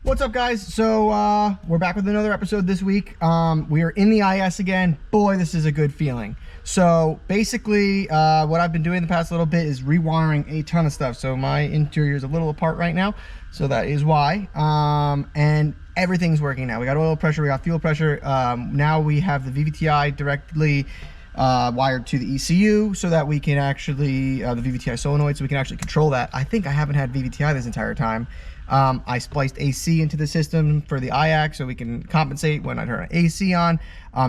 What's up, guys? So we're back with another episode this week. We are in the IS again. Boy, this is a good feeling. So basically what I've been doing the past little bit is rewiring a ton of stuff. So my interior is a little apart right now, so that is why. And everything's working now. We got oil pressure, we got fuel pressure. Now we have the VVTi directly wired to the ECU so that we can actually, the VVTi solenoid, so we can actually control that. I think I haven't had VVTi this entire time. I spliced AC into the system for the IAC so we can compensate when I turn AC on.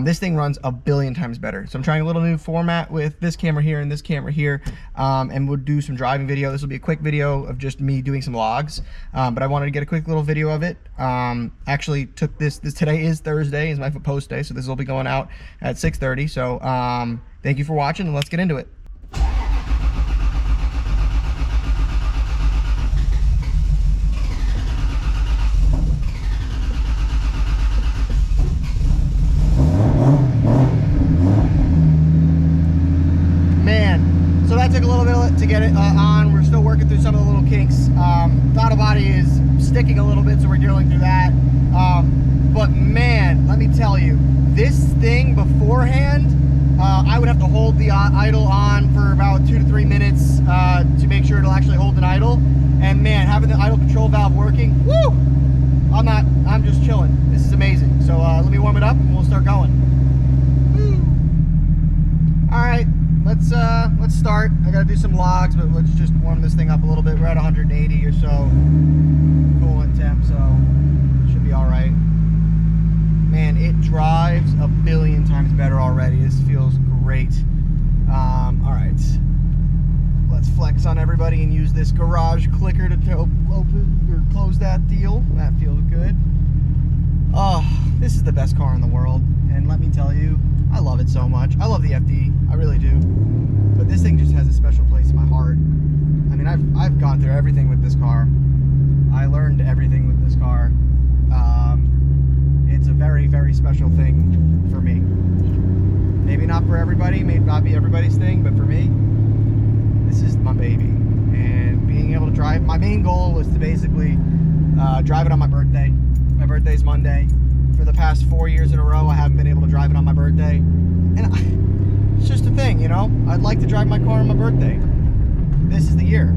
This thing runs a billion times better. So I'm trying a little new format with this camera here and this camera here, and we'll do some driving video. This will be a quick video of just me doing some logs, but I wanted to get a quick little video of it. Actually took this today is Thursday, is my post day, so this will be going out at 6:30. So thank you for watching, and let's get into it. So that took a little bit to get it on. We're still working through some of the little kinks. Throttle body is sticking a little bit, so we're dealing through that. But man, let me tell you, this thing beforehand, I would have to hold the idle on for about 2 to 3 minutes to make sure it'll actually hold an idle. And man, having the idle control valve working, woo! I'm just chilling. This is amazing. So let me warm it up and we'll start going. Woo. All right. Let's start. I gotta do some logs, but let's just warm this thing up a little bit. We're at 180 or so coolant temp, so it should be all right. Man, it drives a billion times better already. This feels great. All right, let's flex on everybody and use this garage clicker to open or close that deal. That feels good. Oh, this is the best car in the world, and let me tell you, I love it so much. I love the FD, I really do. But this thing just has a special place in my heart. I mean, I've gone through everything with this car. I learned everything with this car. It's a very, very special thing for me. Maybe not for everybody, may not be everybody's thing, but for me, this is my baby. And being able to drive, my main goal was to basically drive it on my birthday. My birthday's Monday. For the past 4 years in a row, I haven't been able to drive it on my birthday. And it's just a thing, you know? I'd like to drive my car on my birthday. This is the year.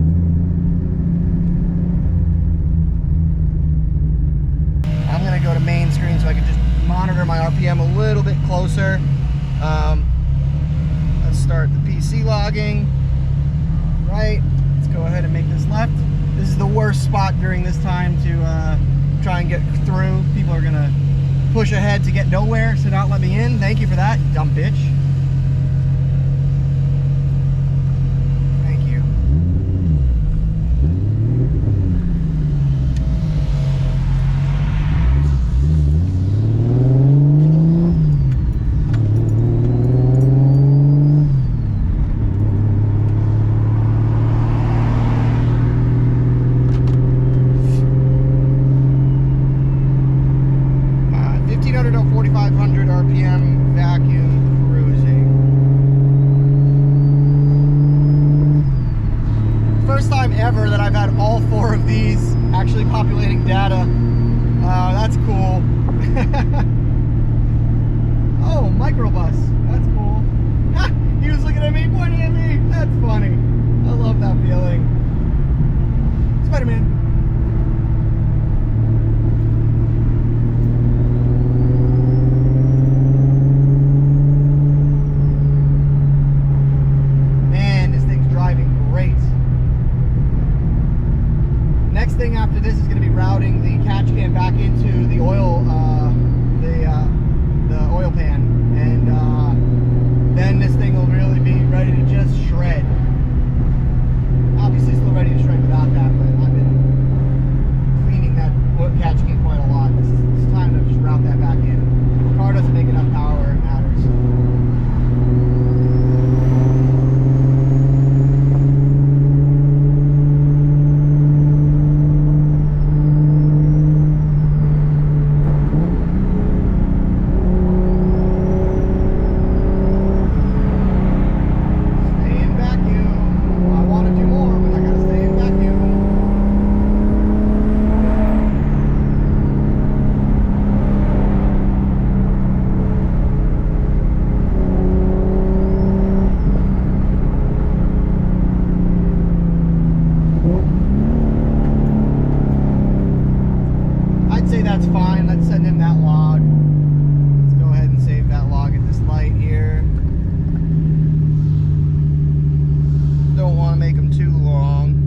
I'm gonna go to main screen so I can just monitor my RPM a little bit closer. Let's start the PC logging. All right, let's go ahead and make this left. This is the worst spot during this time to try and get through. People are gonna push ahead to get nowhere, so not let me in. Thank you for that, you dumb bitch. Thank you. RPM vacuum cruising. First time ever that I've had all 4 of these actually populating data. That's cool. Oh, microbus. That's cool. He was looking at me, pointing at me. That's funny. I love that feeling. Spider-Man. Next thing after this is going to be routing the catch can back into the oil, the oil pan, and then this thing will really be ready to just shred. Obviously, still ready to shred without that, but I've been say that's fine. Let's send him that log. Let's go ahead and save that log at this light here. Don't want to make them too long.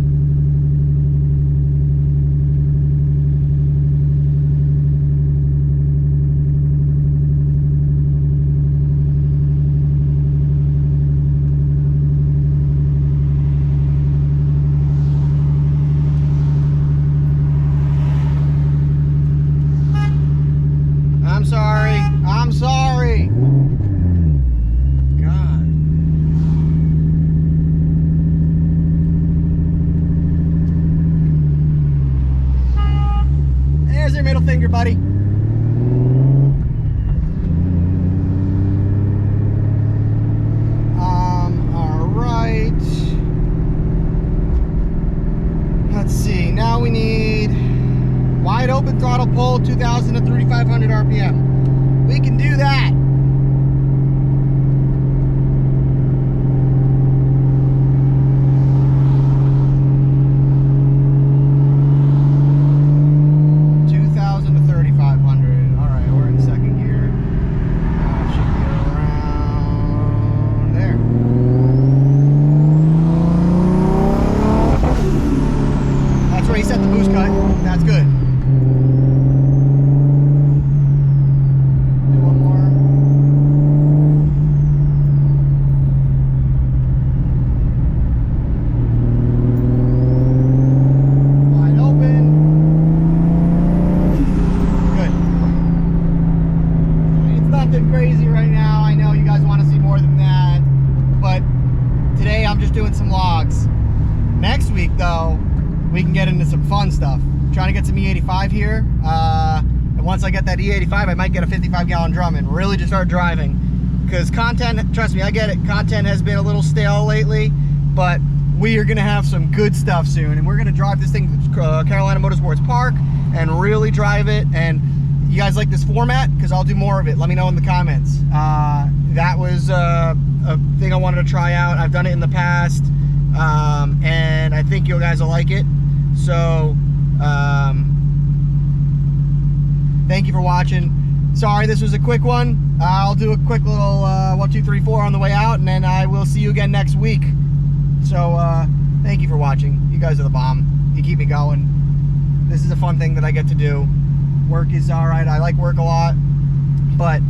I'm sorry. God. There's your middle finger, buddy. All right. Let's see. Now we need wide open throttle pull, 2,000 to 3,500 RPM. We can do that. Crazy right now. I know you guys want to see more than that, but today I'm just doing some logs. Next week though, we can get into some fun stuff. I'm trying to get some E85 here, and once I get that E85, I might get a 55-gallon drum and really just start driving, because content, trust me, I get it, content has been a little stale lately, but we are gonna have some good stuff soon, and we're gonna drive this thing to Carolina Motorsports Park and really drive it. And you guys like this format? Because I'll do more of it. Let me know in the comments. That was a thing I wanted to try out. I've done it in the past, and I think you guys will like it. So, thank you for watching. Sorry, this was a quick one. I'll do a quick little 1, 2, 3, 4 on the way out, and then I will see you again next week. So, thank you for watching. You guys are the bomb. You keep me going. This is a fun thing that I get to do. Work is all right. I like work a lot, but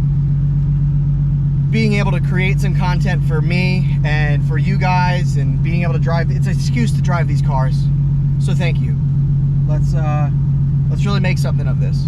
being able to create some content for me and for you guys, and being able to drive, it's an excuse to drive these cars. So thank you. Let's really make something of this.